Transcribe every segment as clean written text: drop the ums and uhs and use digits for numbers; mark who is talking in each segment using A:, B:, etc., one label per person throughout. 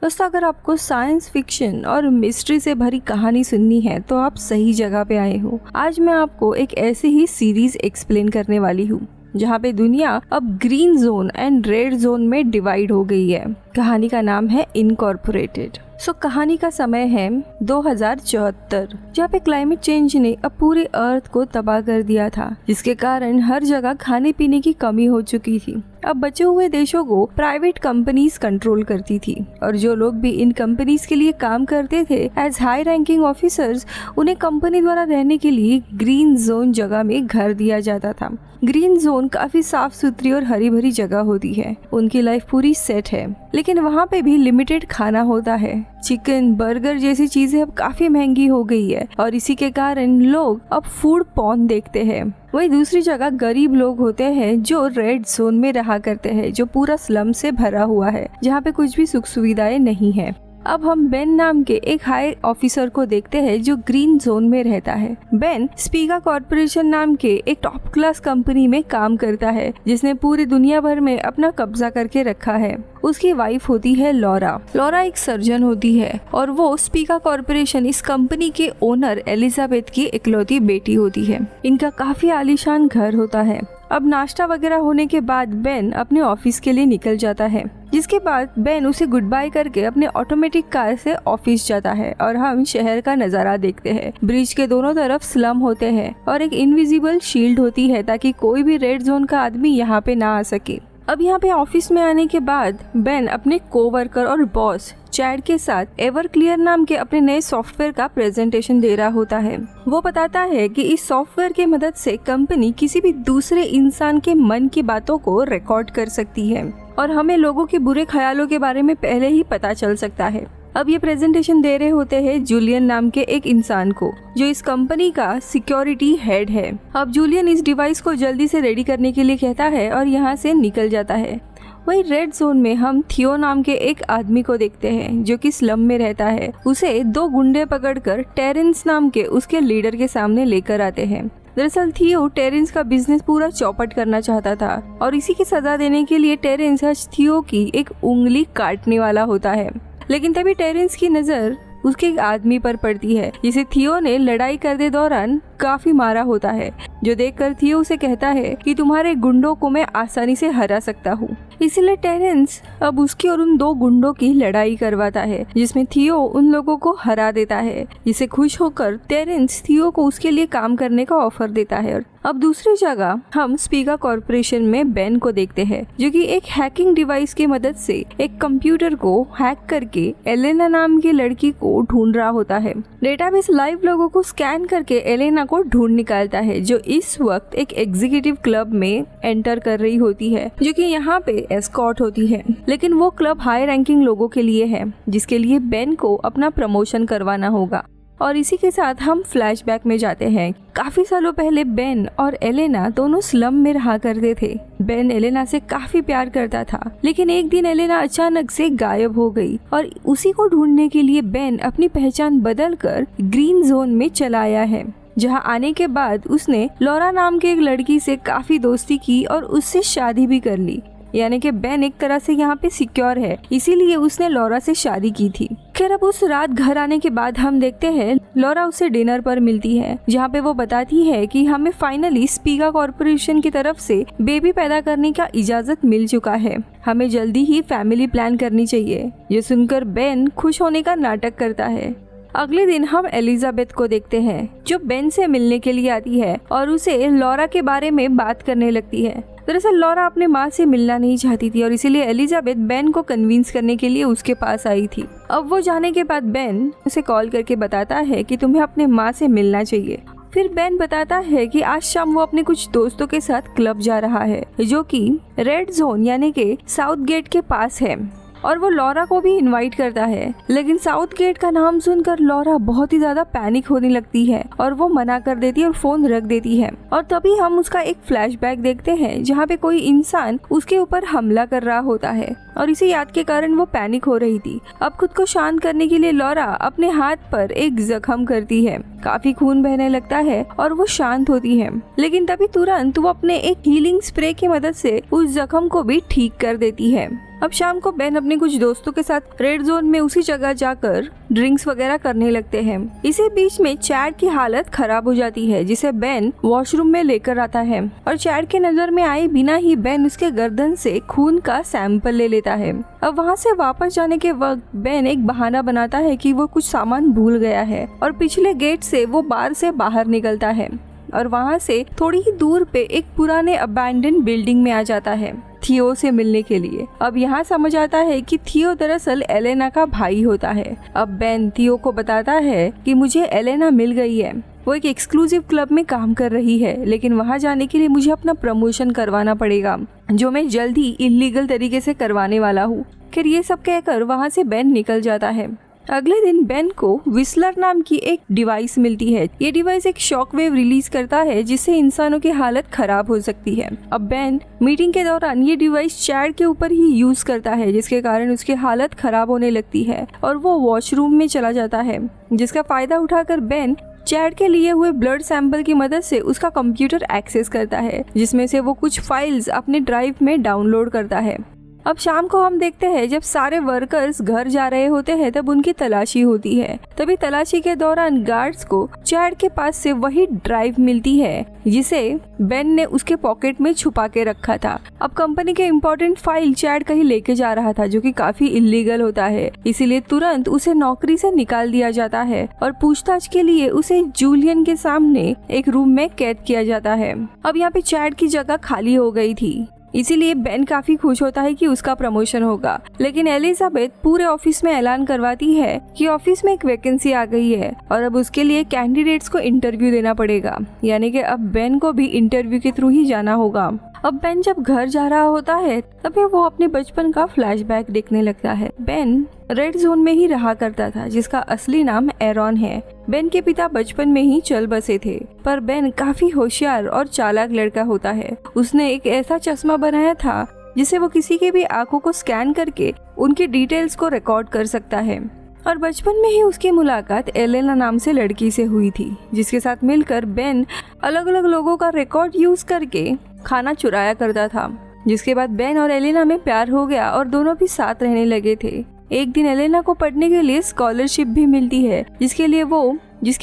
A: दोस्तों, अगर आपको साइंस फिक्शन और मिस्ट्री से भरी कहानी सुननी है तो आप सही जगह पे आए हो। आज मैं आपको एक ऐसी ही सीरीज एक्सप्लेन करने वाली हूँ जहाँ पे दुनिया अब green zone and red zone में डिवाइड हो गई है। कहानी का नाम है इनकॉर्पोरेटेड। कहानी का समय है 2074, जहाँ पे क्लाइमेट चेंज ने अब पूरे अर्थ को तबाह कर दिया था, जिसके कारण हर जगह खाने पीने की कमी हो चुकी थी। अब बचे हुए देशों को प्राइवेट कंपनीज कंट्रोल करती थी और जो लोग भी इन कंपनीज के लिए काम करते थे एज हाई रैंकिंग ऑफिसर्स, उन्हें कंपनी द्वारा रहने के लिए ग्रीन जोन जगह में घर दिया जाता था। ग्रीन जोन काफी साफ सुथरी और हरी भरी जगह होती है। उनकी लाइफ पूरी सेट है, लेकिन वहाँ पे भी लिमिटेड खाना होता है। चिकन, बर्गर जैसी चीजें अब काफी महंगी हो गई है और इसी के कारण लोग अब फूड पॉर्न देखते हैं। वही दूसरी जगह गरीब लोग होते हैं जो रेड जोन में रहा करते हैं, जो पूरा स्लम से भरा हुआ है, जहाँ पे कुछ भी सुख सुविधाएं नहीं है। अब हम बेन नाम के एक हाई ऑफिसर को देखते हैं जो ग्रीन जोन में रहता है। बेन स्पीगा कॉर्पोरेशन नाम के एक टॉप क्लास कंपनी में काम करता है, जिसने पूरी दुनिया भर में अपना कब्जा करके रखा है। उसकी वाइफ होती है लॉरा। लॉरा एक सर्जन होती है और वो स्पीगा कॉर्पोरेशन, इस कंपनी के ओनर एलिजाबेथ की इकलौती बेटी होती है। इनका काफी आलीशान घर होता है। अब नाश्ता वगैरह होने के बाद बेन अपने ऑफिस के लिए निकल जाता है, जिसके बाद बेन उसे गुड बाय करके अपने ऑटोमेटिक कार से ऑफिस जाता है और हम शहर का नजारा देखते हैं। ब्रिज के दोनों तरफ स्लम होते हैं और एक इनविजिबल शील्ड होती है ताकि कोई भी रेड जोन का आदमी यहाँ पे ना आ सके। अब यहाँ पे ऑफिस में आने के बाद बेन अपने कोवर्कर और बॉस चैड के साथ एवरक्लियर नाम के अपने नए सॉफ्टवेयर का प्रेजेंटेशन दे रहा होता है। वो बताता है कि इस सॉफ्टवेयर की मदद से कंपनी किसी भी दूसरे इंसान के मन की बातों को रिकॉर्ड कर सकती है और हमें लोगों के बुरे ख्यालों के बारे में पहले ही पता चल सकता है। अब ये प्रेजेंटेशन दे रहे होते हैं जूलियन नाम के एक इंसान को, जो इस कंपनी का सिक्योरिटी हेड है। अब जूलियन इस डिवाइस को जल्दी से रेडी करने के लिए कहता है और यहाँ से निकल जाता है। वही रेड जोन में हम थियो नाम के एक आदमी को देखते हैं जो कि स्लम में रहता है। उसे दो गुंडे पकड़कर टेरेंस नाम के उसके लीडर के सामने लेकर आते हैं। दरअसल थियो टेरेंस का बिजनेस पूरा चौपट करना चाहता था और इसी की सजा देने के लिए टेरेंस आज थियो की एक उंगली काटने वाला होता है। लेकिन तभी टेरेंस की नजर उसके एक आदमी पर पड़ती है जिसे थियो ने लड़ाई करते दौरान काफी मारा होता है, जो देखकर थियो उसे कहता है कि तुम्हारे गुंडों को मैं आसानी से हरा सकता हूँ। इसलिए टेरेंस अब उसकी और उन दो गुंडों की लड़ाई करवाता है, जिसमें थियो उन लोगों को हरा देता है। जिसे खुश होकर टेरेंस थियो को उसके लिए काम करने का ऑफर देता है। अब दूसरी जगह हम स्पीगा कॉर्पोरेशन में बेन को देखते हैं, जो कि एक हैकिंग डिवाइस की मदद से एक कंप्यूटर को हैक करके एलेना नाम की लड़की को ढूंढ रहा होता है। डेटाबेस लाइव लोगों को स्कैन करके एलेना को ढूंढ निकालता है, जो इस वक्त एक एग्जीक्यूटिव क्लब में एंटर कर रही होती है, जो कि यहाँ पे एस्कॉर्ट होती है। लेकिन वो क्लब हाई रैंकिंग लोगों के लिए है, जिसके लिए बेन को अपना प्रमोशन करवाना होगा। और इसी के साथ हम फ्लैशबैक में जाते हैं। काफी सालों पहले बेन और एलेना दोनों स्लम में रहा करते थे। बेन एलेना से काफी प्यार करता था, लेकिन एक दिन एलेना अचानक से गायब हो गई और उसी को ढूंढने के लिए बेन अपनी पहचान बदलकर ग्रीन जोन में चला आया है, जहां आने के बाद उसने लॉरा नाम के एक लड़की से काफी दोस्ती की और उससे शादी भी कर ली। यानी कि बेन एक तरह से यहाँ पे सिक्योर है, इसीलिए उसने लॉरा से शादी की थी। खैर, अब उस रात घर आने के बाद हम देखते हैं लॉरा उसे डिनर पर मिलती है, जहाँ पे वो बताती है कि हमें फाइनली स्पीगा कॉर्पोरेशन की तरफ से बेबी पैदा करने का इजाजत मिल चुका है। हमें जल्दी ही फैमिली प्लान करनी चाहिए। ये सुनकर बेन खुश होने का नाटक करता है। अगले दिन हम एलिजाबेथ को देखते हैं, जो बेन से मिलने के लिए आती है और उसे लॉरा के बारे में बात करने लगती है। दरअसल लॉरा अपने माँ से मिलना नहीं चाहती थी और इसीलिए एलिजाबेथ बेन को कन्विंस करने के लिए उसके पास आई थी। अब वो जाने के बाद बेन उसे कॉल करके बताता है कि तुम्हें अपने माँ से मिलना चाहिए। फिर बेन बताता है कि आज शाम वो अपने कुछ दोस्तों के साथ क्लब जा रहा है, जो कि रेड जोन यानी कि साउथ गेट के पास है, और वो लॉरा को भी इनवाइट करता है। लेकिन साउथ गेट का नाम सुनकर लॉरा बहुत ही ज्यादा पैनिक होने लगती है और वो मना कर देती है और फोन रख देती है। और तभी हम उसका एक फ्लैशबैक देखते हैं, जहाँ पे कोई इंसान उसके ऊपर हमला कर रहा होता है और इसी याद के कारण वो पैनिक हो रही थी। अब खुद को शांत करने के लिए लॉरा अपने हाथ पर एक जख्म करती है। काफी खून बहने लगता है और वो शांत होती है, लेकिन तभी तुरंत वो अपने एक हीलिंग स्प्रे की मदद से उस जख्म को भी ठीक कर देती है। अब शाम को बेन अपने कुछ दोस्तों के साथ रेड जोन में उसी जगह जाकर ड्रिंक्स वगैरह करने लगते हैं। इसी बीच में चैड की हालत खराब हो जाती है, जिसे बेन वॉशरूम में लेकर आता है और चैड के नजर में आए बिना ही बेन उसके गर्दन से खून का सैंपल ले लेता है। अब वहाँ से वापस जाने के वक्त बेन एक बहाना बनाता है कि वो कुछ सामान भूल गया है और पिछले गेट से वो बार से बाहर निकलता है और वहाँ से थोड़ी ही दूर पे एक पुराने अबैंडन बिल्डिंग में आ जाता है थियो से मिलने के लिए। अब यहाँ समझ आता है कि थियो दरअसल एलेना का भाई होता है। अब बेन थियो को बताता है कि मुझे एलेना मिल गई है, वो एक एक्सक्लूसिव क्लब में काम कर रही है, लेकिन वहाँ जाने के लिए मुझे अपना प्रमोशन करवाना पड़ेगा, जो मैं जल्द ही इलीगल तरीके से करवाने वाला हूँ। फिर ये सब कहकर वहाँ से बेन निकल जाता है। अगले दिन बेन को विस्लर नाम की एक डिवाइस मिलती है। ये डिवाइस एक शॉक वेव रिलीज करता है जिससे इंसानों की हालत खराब हो सकती है। अब बेन मीटिंग के दौरान ये डिवाइस चैड के ऊपर ही यूज करता है, जिसके कारण उसकी हालत खराब होने लगती है और वो वॉशरूम में चला जाता है, जिसका फायदा उठाकर बेन चैड के लिए हुए ब्लड सैंपल की मदद से उसका कंप्यूटर एक्सेस करता है, जिसमें से वो कुछ फाइल्स अपने ड्राइव में डाउनलोड करता है। अब शाम को हम देखते हैं जब सारे वर्कर्स घर जा रहे होते हैं तब उनकी तलाशी होती है। तभी तलाशी के दौरान गार्ड्स को चैड के पास से वही ड्राइव मिलती है जिसे बेन ने उसके पॉकेट में छुपा के रखा था। अब कंपनी के इम्पोर्टेंट फाइल चैड कहीं लेके जा रहा था, जो कि काफी इलीगल होता है, इसीलिए तुरंत उसे नौकरी से निकाल दिया जाता है और पूछताछ के लिए उसे जूलियन के सामने एक रूम में कैद किया जाता है। अब यहाँ पे चैड की जगह खाली हो गई थी, इसीलिए बेन काफी खुश होता है कि उसका प्रमोशन होगा। लेकिन एलिजाबेथ पूरे ऑफिस में ऐलान करवाती है कि ऑफिस में एक वैकेंसी आ गई है और अब उसके लिए कैंडिडेट्स को इंटरव्यू देना पड़ेगा, यानी कि अब बेन को भी इंटरव्यू के थ्रू ही जाना होगा। अब बेन जब घर जा रहा होता है तभी वो अपने बचपन का फ्लैशबैक देखने लगता है। बेन रेड जोन में ही रहा करता था, जिसका असली नाम एरॉन है। बेन के पिता बचपन में ही चल बसे थे, पर बेन काफी होशियार और चालाक लड़का होता है। उसने एक ऐसा चश्मा बनाया था जिससे वो किसी की भी आंखों को स्कैन करके उनकी डिटेल्स को रिकॉर्ड कर सकता है। और बचपन में ही उसकी मुलाकात एलेना नाम से लड़की से हुई थी, जिसके साथ मिलकर बेन अलग अलग लोगों का रिकॉर्ड यूज करके खाना चुराया करता था। जिसके बाद बेन और एलेना में प्यार हो गया और दोनों भी साथ रहने लगे थे। एक दिन एलेना को पढ़ने के लिए स्कॉलरशिप भी मिलती है, जिसके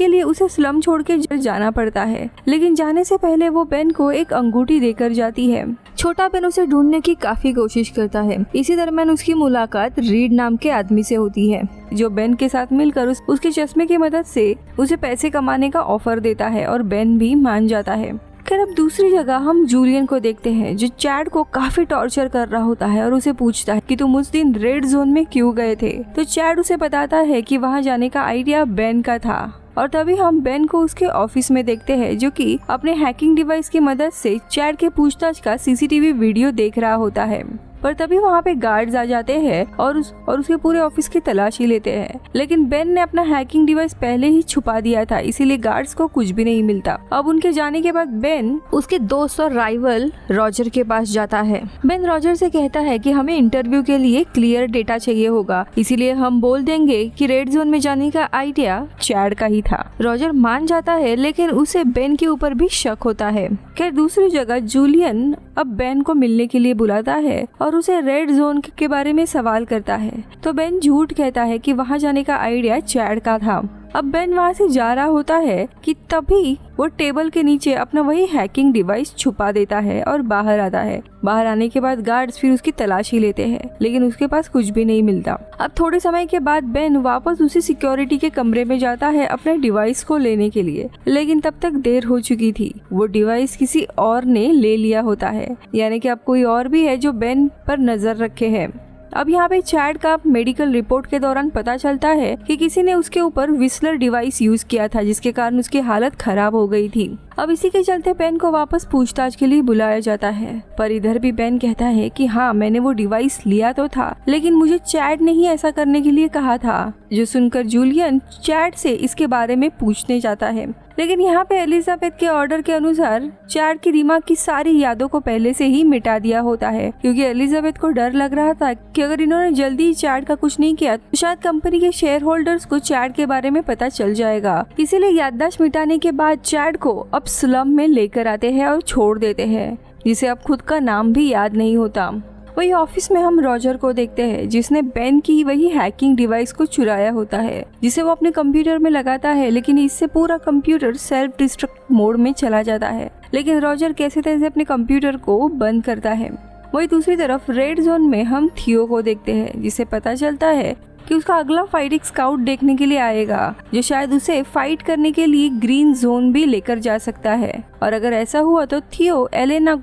A: लिए उसे स्लम छोड़ के जाना पड़ता है। लेकिन जाने से पहले वो बेन को एक अंगूठी देकर जाती है। छोटा बेन उसे ढूंढने की काफी कोशिश करता है। इसी दरमियान उसकी मुलाकात रीड नाम के आदमी से होती है, जो बेन के साथ मिलकर उसके चश्मे की मदद से उसे पैसे कमाने का ऑफर देता है और बेन भी मान जाता है। खैर, अब दूसरी जगह हम जूलियन को देखते हैं, जो चैड को काफी टॉर्चर कर रहा होता है और उसे पूछता है कि तुम उस दिन रेड जोन में क्यों गए थे। तो चैड उसे बताता है कि वहां जाने का आइडिया बेन का था। और तभी हम बेन को उसके ऑफिस में देखते हैं, जो कि अपने हैकिंग डिवाइस की मदद से चैड के पूछताछ का सीसीटीवी वीडियो देख रहा होता है। पर तभी वहाँ पे गार्ड्स आ जाते हैं और उसके पूरे ऑफिस की तलाशी लेते हैं। लेकिन बेन ने अपना हैकिंग डिवाइस पहले ही छुपा दिया था, इसीलिए गार्ड्स को कुछ भी नहीं मिलता। अब उनके जाने के बाद बेन उसके दोस्त और राइवल रॉजर के पास जाता है। बेन रॉजर से कहता है कि हमें इंटरव्यू के लिए क्लियर डेटा चाहिए होगा, इसीलिए हम बोल देंगे कि रेड जोन में जाने का आइडिया चैड का ही था। रॉजर मान जाता है, लेकिन उसे बेन के ऊपर भी शक होता है। खैर, दूसरी जगह जूलियन अब बेन को मिलने के लिए बुलाता है और उसे रेड जोन के बारे में सवाल करता है। तो बेन झूठ कहता है कि वहां जाने का आइडिया चैड का था। अब बेन वहां से जा रहा होता है कि तभी वो टेबल के नीचे अपना वही हैकिंग डिवाइस छुपा देता है और बाहर आता है। बाहर आने के बाद गार्ड्स फिर उसकी तलाशी लेते हैं, लेकिन उसके पास कुछ भी नहीं मिलता। अब थोड़े समय के बाद बेन वापस उसी सिक्योरिटी के कमरे में जाता है अपने डिवाइस को लेने के लिए, लेकिन तब तक देर हो चुकी थी। वो डिवाइस किसी और ने ले लिया होता है, यानी कि अब कोई और भी है जो बेन पर नजर रखे है। अब यहाँ पे चैड का मेडिकल रिपोर्ट के दौरान पता चलता है कि किसी ने उसके ऊपर विस्लर डिवाइस यूज किया था, जिसके कारण उसकी हालत खराब हो गई थी। अब इसी के चलते बेन को वापस पूछताछ के लिए बुलाया जाता है, पर इधर भी बेन कहता है कि हाँ, मैंने वो डिवाइस लिया तो था, लेकिन मुझे चैड ने ही ऐसा करने के लिए कहा था। जो सुनकर जूलियन चैड से इसके बारे में पूछने जाता है, लेकिन यहाँ पे एलिजाबेथ के ऑर्डर के अनुसार चैड की दिमाग की सारी यादों को पहले से ही मिटा दिया होता है, क्योंकि एलिजाबेथ को डर लग रहा था कि अगर इन्होंने जल्दी चैड का कुछ नहीं किया तो शायद कंपनी के शेयर होल्डर्स को चैड के बारे में पता चल जाएगा। इसीलिए याददाश्त मिटाने के बाद चैड को अब स्लम में लेकर आते हैं और छोड़ देते हैं, जिसे अब खुद का नाम भी याद नहीं होता। वही ऑफिस में हम रॉजर को देखते हैं जिसने बेन की वही हैकिंग डिवाइस को चुराया होता है जिसे वो अपने कंप्यूटर में लगाता है, लेकिन इससे पूरा कंप्यूटर सेल्फ डिस्ट्रक्ट मोड में चला जाता है। लेकिन रॉजर कैसे तैसे अपने कंप्यूटर को बंद करता है। वही दूसरी तरफ रेड जोन में हम थियो को देखते हैं जिसे पता चलता है कि उसका अगला फाइट एक स्काउट देखने के लिए आएगा जो शायद उसे फाइट करने के लिए ग्रीन जोन भी लेकर जा सकता है। और अगर ऐसा हुआ तो थियो एलेना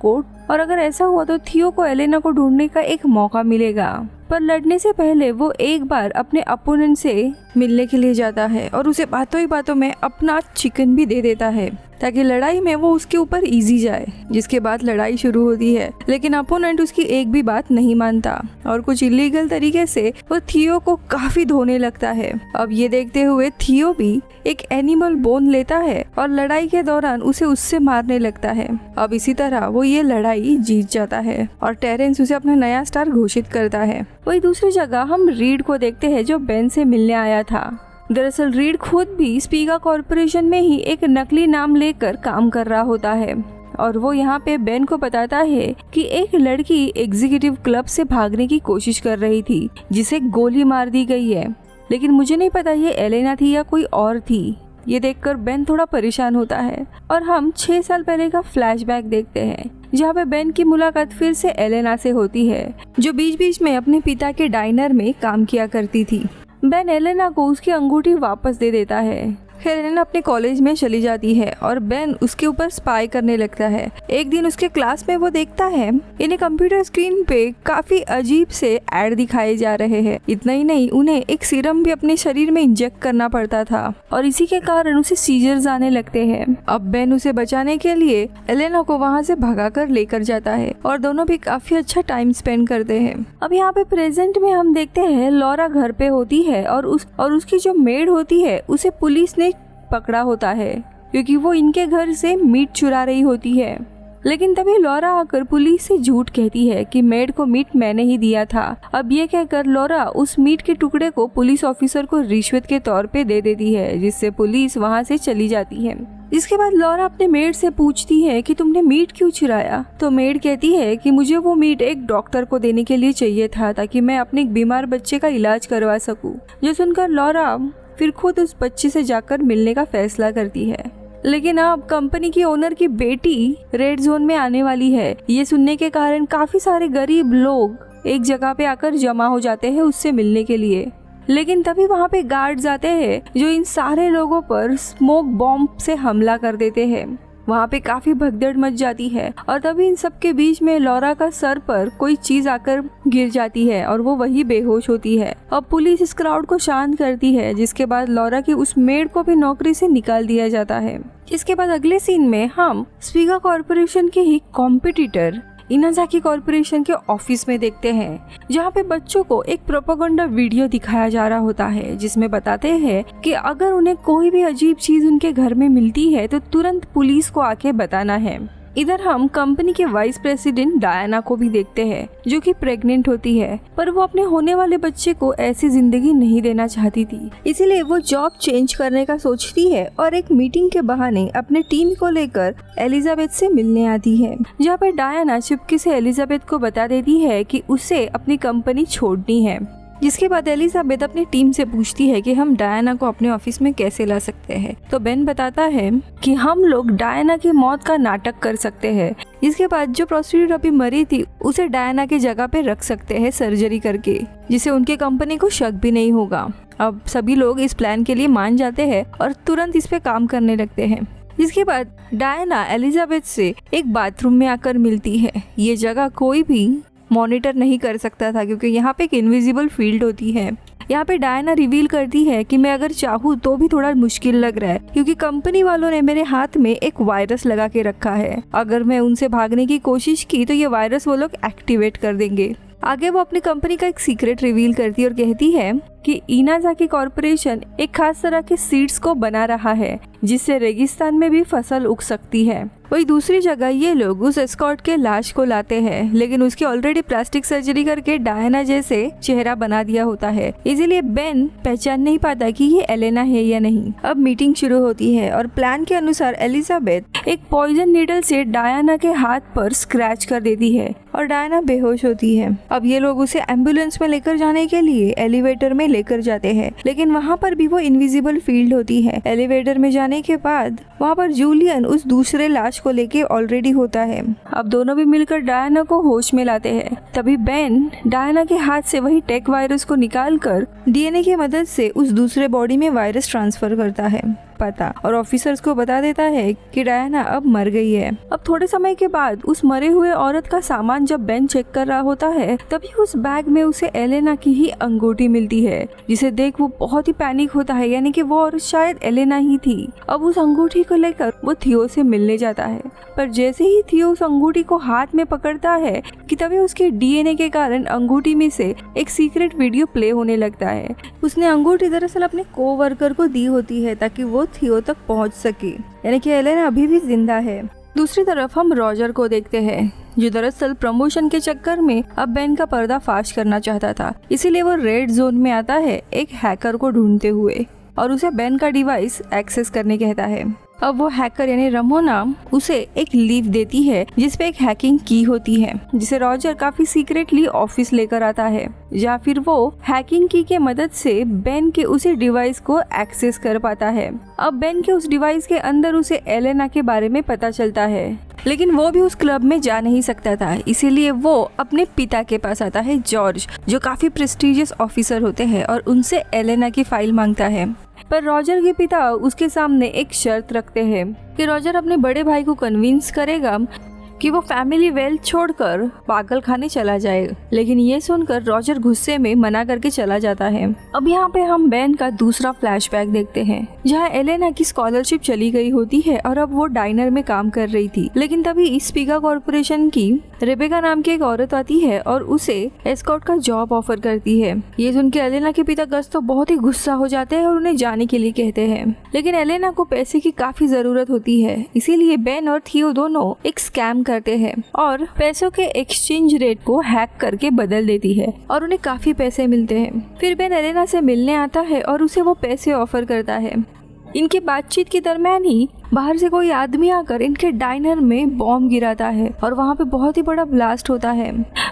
A: को ढूंढने का एक मौका मिलेगा। पर लड़ने से पहले वो एक बार अपने अपोनेंट से मिलने के लिए जाता है और उसे बातों ही बातों में अपना चिकन भी दे देता है ताकि लड़ाई में वो उसके ऊपर इजी जाए। जिसके बाद लड़ाई शुरू होती है, लेकिन अपोनेंट उसकी एक भी बात नहीं मानता और कुछ इलीगल तरीके से वो थियो को काफी धोने लगता है। अब ये देखते हुए थियो भी एक एनिमल बोन लेता है और लड़ाई के दौरान उसे उससे मारने लगता है। अब इसी तरह वो ये लड़ाई जीत जाता है और टेरेंस उसे अपना नया स्टार घोषित करता है। वही दूसरी जगह हम रीड को देखते हैं जो बेन से मिलने आया था। दरअसल रीड खुद भी स्पीगा कॉर्पोरेशन में ही एक नकली नाम लेकर काम कर रहा होता है और वो यहाँ पे बेन को बताता है कि एक लड़की एग्जीक्यूटिव क्लब से भागने की कोशिश कर रही थी जिसे गोली मार दी गई है, लेकिन मुझे नहीं पता ये एलेना थी या कोई और थी। ये देखकर बेन थोड़ा परेशान होता है और हम 6 साल पहले का फ्लैशबैक देखते हैं जहाँ पे बेन की मुलाकात फिर से एलेना से होती है जो बीच बीच में अपने पिता के डाइनर में काम किया करती थी। बेन एलेना को उसकी अंगूठी वापस दे देता है। एलेना अपने कॉलेज में चली जाती है और बेन उसके ऊपर स्पाई करने लगता है। एक दिन उसके क्लास में वो देखता है इन्हें कंप्यूटर स्क्रीन पे काफी अजीब से ऐड दिखाए जा रहे हैं। इतना ही नहीं, उन्हें एक सीरम भी अपने शरीर में इंजेक्ट करना पड़ता था और इसी के कारण उसे सीजर्स आने लगते हैं। अब बेन उसे बचाने के लिए एलेना को वहाँ से भगाकर लेकर जाता है और दोनों भी काफी अच्छा टाइम स्पेंड करते हैं। अब यहाँ पे प्रेजेंट में हम देखते हैं लॉरा घर पे होती है और उसकी जो मेड होती है उसे पुलिस ने पकड़ा होता है क्योंकि वो इनके घर से मीट चुरा रही होती है। लेकिन तभी लॉरा आकर पुलिस से झूठ कहती है कि मेड को मीट मैंने ही दिया था। अब ये कहकर लॉरा उस मीट के टुकड़े को पुलिस ऑफिसर को रिश्वत के तौर पे दे देती है जिससे पुलिस वहाँ से चली जाती है। इसके बाद लॉरा अपने मेड से पूछती है कि तुमने मीट क्यों चुराया, तो मेड कहती है कि मुझे वो मीट एक डॉक्टर को देने के लिए चाहिए था ताकि मैं अपने बीमार बच्चे का इलाज करवा सकूं। जो सुनकर लॉरा फिर खुद उस बच्चे से जाकर मिलने का फैसला करती है। लेकिन अब कंपनी की ओनर की बेटी रेड जोन में आने वाली है। ये सुनने के कारण काफी सारे गरीब लोग एक जगह पे आकर जमा हो जाते हैं उससे मिलने के लिए। लेकिन तभी वहाँ पे गार्ड्स आते हैं जो इन सारे लोगों पर स्मोक बॉम्ब से हमला कर देते हैं। वहाँ पे काफी भगदड़ मच जाती है और तभी इन सब के बीच में लॉरा का सर पर कोई चीज आकर गिर जाती है और वो वही बेहोश होती है। अब पुलिस इस क्राउड को शांत करती है जिसके बाद लॉरा की उस मेड को भी नौकरी से निकाल दिया जाता है। इसके बाद अगले सीन में हम स्पीगा कॉर्पोरेशन के ही कॉम्पिटिटर इनाज़ाकी कॉर्पोरेशन के ऑफिस में देखते हैं जहाँ पे बच्चों को एक प्रोपेगेंडा वीडियो दिखाया जा रहा होता है जिसमें बताते हैं कि अगर उन्हें कोई भी अजीब चीज उनके घर में मिलती है तो तुरंत पुलिस को आके बताना है। इधर हम कंपनी के वाइस प्रेसिडेंट डायना को भी देखते हैं जो कि प्रेग्नेंट होती है, पर वो अपने होने वाले बच्चे को ऐसी जिंदगी नहीं देना चाहती थी, इसीलिए वो जॉब चेंज करने का सोचती है और एक मीटिंग के बहाने अपने टीम को लेकर एलिजाबेथ से मिलने आती है, जहाँ पर डायना चुपके से एलिजाबेथ को बता देती है कि उसे अपनी कंपनी छोड़नी है। जिसके बाद एलिजाबेथ अपनी टीम से पूछती है कि हम डायना को अपने ऑफिस में कैसे ला सकते हैं, तो बेन बताता है कि हम लोग डायना की मौत का नाटक कर सकते हैं। इसके बाद जो प्रोस्टिट्यूट अभी मरी थी उसे डायना की जगह पे रख सकते हैं सर्जरी करके, जिससे उनके कंपनी को शक भी नहीं होगा। अब सभी लोग इस प्लान के लिए मान जाते हैं और तुरंत इस पे काम करने लगते हैं। इसके बाद डायना एलिजाबेथ से एक बाथरूम में आकर मिलती है। ये जगह कोई भी मॉनिटर नहीं कर सकता था क्योंकि यहाँ पे एक इनविजिबल फील्ड होती है। यहाँ पे डायना रिवील करती है कि मैं अगर चाहूँ तो भी थोड़ा मुश्किल लग रहा है क्योंकि कंपनी वालों ने मेरे हाथ में एक वायरस लगा के रखा है। अगर मैं उनसे भागने की कोशिश की तो ये वायरस वो लोग एक्टिवेट कर देंगे। आगे वो अपनी कंपनी का एक सीक्रेट रिवील करती है और कहती है कि इनाज़ाकी कॉरपोरेशन एक खास तरह के सीड्स को बना रहा है जिससे रेगिस्तान में भी फसल उग सकती है। वही दूसरी जगह ये लोग उस एस्कॉर्ट के लाश को लाते हैं, लेकिन उसकी ऑलरेडी प्लास्टिक सर्जरी करके डायना जैसे चेहरा बना दिया होता है, इसीलिए बेन पहचान नहीं पाता कि ये एलेना है या नहीं। अब मीटिंग शुरू होती है और प्लान के अनुसार एलिजाबेथ एक पॉइजन नीडल से डायना के हाथ पर स्क्रैच कर देती है और डायना बेहोश होती है। अब ये लोग उसे एम्बुलेंस में लेकर जाने के लिए एलिवेटर में लेकर जाते हैं, लेकिन वहाँ पर भी वो इनविजिबल फील्ड होती है। एलिवेटर में जाने के बाद वहाँ पर जूलियन उस दूसरे लाश को लेके ऑलरेडी होता है। अब दोनों भी मिलकर डायना को होश में लाते हैं। तभी बेन डायना के हाथ से वही टेक वायरस को निकालकर डीएनए की मदद से उस दूसरे बॉडी में वायरस ट्रांसफर करता है पता और ऑफिसर्स को बता देता है कि डायना अब मर गई है। अब थोड़े समय के बाद उस मरे हुए औरत का सामान जब बेन चेक कर रहा होता है तभी उस बैग में उसे एलेना की ही अंगूठी मिलती है, जिसे देख वो बहुत ही पैनिक होता है, यानी कि वो औरत शायद एलेना ही थी। अब उस अंगूठी को लेकर वो थियो से मिलने जाता है, पर जैसे ही थियो उस अंगूठी को हाथ में पकड़ता है कि तभी उसके डीएनए के कारण अंगूठी में से एक सीक्रेट वीडियो प्ले होने लगता है। उसने अंगूठी दरअसल अपने कोवर्कर को दी होती है ताकि वो थियो तक पहुंच सके, यानी कि एलेना अभी भी जिंदा है। दूसरी तरफ हम रॉजर को देखते हैं, जो दरअसल प्रमोशन के चक्कर में अब बेन का पर्दाफाश करना चाहता था, इसीलिए वो रेड जोन में आता है एक हैकर को ढूंढते हुए और उसे बेन का डिवाइस एक्सेस करने कहता है। अब वो हैकर यानी रमोना उसे एक लीव देती है जिसपे एक हैकिंग की होती है, जिसे रॉजर काफी सीक्रेटली ऑफिस लेकर आता है, या फिर वो हैकिंग की के मदद से बेन के उसी डिवाइस को एक्सेस कर पाता है। अब बेन के उस डिवाइस के अंदर उसे एलेना के बारे में पता चलता है, लेकिन वो भी उस क्लब में जा नहीं सकता था, इसीलिए वो अपने पिता के पास आता है जॉर्ज, जो काफी प्रेस्टिजियस ऑफिसर होते हैं, और उनसे एलेना की फाइल मांगता है। पर रॉजर के पिता उसके सामने एक शर्त रखते हैं कि रॉजर अपने बड़े भाई को कन्विंस करेगा कि वो फैमिली वेल्थ छोड़कर पागल खाने चला जाए, लेकिन ये सुनकर रॉजर गुस्से में मना करके चला जाता है। अब यहाँ पे हम बेन का दूसरा फ्लैशबैक देखते हैं, जहाँ एलेना की स्कॉलरशिप चली गई होती है और अब वो डाइनर में काम कर रही थी, लेकिन तभी स्पीगा कॉर्पोरेशन की रेबेका नाम की एक औरत आती है और उसे एस्कॉर्ट का जॉब ऑफर करती है। ये सुन के एलेना के पिता गस तो बहुत ही गुस्सा हो जाते हैं और उन्हें जाने के लिए कहते हैं, लेकिन एलेना को पैसे की काफी जरूरत होती है, इसीलिए बेन और थियो दोनों एक स्कैम करते हैं और पैसों के एक्सचेंज रेट को हैक करके बदल देती है और उन्हें काफी पैसे मिलते हैं। फिर बेन एलेना से मिलने आता है और उसे वो पैसे ऑफर करता है। इनके बातचीत के दरमियान ही बाहर से कोई आदमी आकर इनके डाइनर में बॉम्ब गिराता है और वहाँ पे बहुत ही बड़ा ब्लास्ट होता है।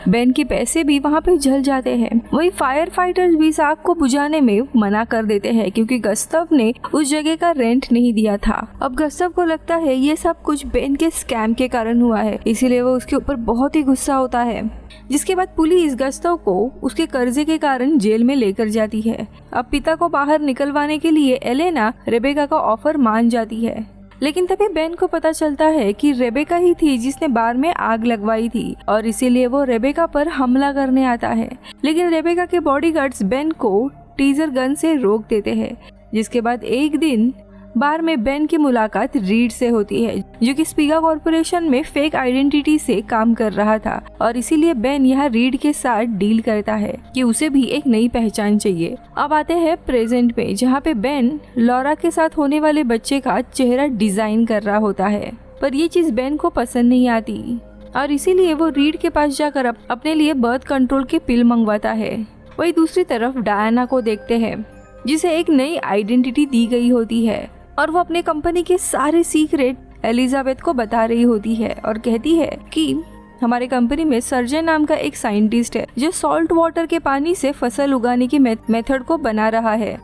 A: बेन के पैसे भी वहाँ पे जल जाते हैं। वही फायर फाइटर्स भी इस आग को बुझाने में मना कर देते हैं क्योंकि गस्तव ने उस जगह का रेंट नहीं दिया था। अब गस्तव को लगता है ये सब कुछ बेन के स्कैम के कारण हुआ है, इसीलिए वो उसके ऊपर बहुत ही गुस्सा होता है, जिसके बाद पुलिस गस्तव को उसके कर्जे के कारण जेल में लेकर जाती है। अब पिता को बाहर निकलवाने के लिए एलेना रेबेका का ऑफर मान जाती है, लेकिन तभी बेन को पता चलता है कि रेबेका ही थी जिसने बार में आग लगवाई थी और इसीलिए वो रेबेका पर हमला करने आता है, लेकिन रेबेका के बॉडीगार्ड्स बेन को टीजर गन से रोक देते हैं। जिसके बाद एक दिन बार में बेन की मुलाकात रीड से होती है, जो कि स्पीगा कॉर्पोरेशन में फेक आइडेंटिटी से काम कर रहा था और इसीलिए बेन यहाँ रीड के साथ डील करता है कि उसे भी एक नई पहचान चाहिए। अब आते हैं प्रेजेंट में, जहाँ पे बेन लॉरा के साथ होने वाले बच्चे का चेहरा डिजाइन कर रहा होता है, पर ये चीज बेन को पसंद नहीं आती और इसीलिए वो रीड के पास जाकर अपने लिए बर्थ कंट्रोल के पिल मंगवाता है। वही दूसरी तरफ डायना को देखते हैं, जिसे एक नई आइडेंटिटी दी गई होती है और वो अपने कंपनी के सारे सीक्रेट एलिजाबेथ को बता रही होती है और कहती है कि हमारे कंपनी में सर्जन नाम का एक साइंटिस्ट है जो सॉल्ट वाटर के पानी से फसल उगाने की मेथड को बना रहा है।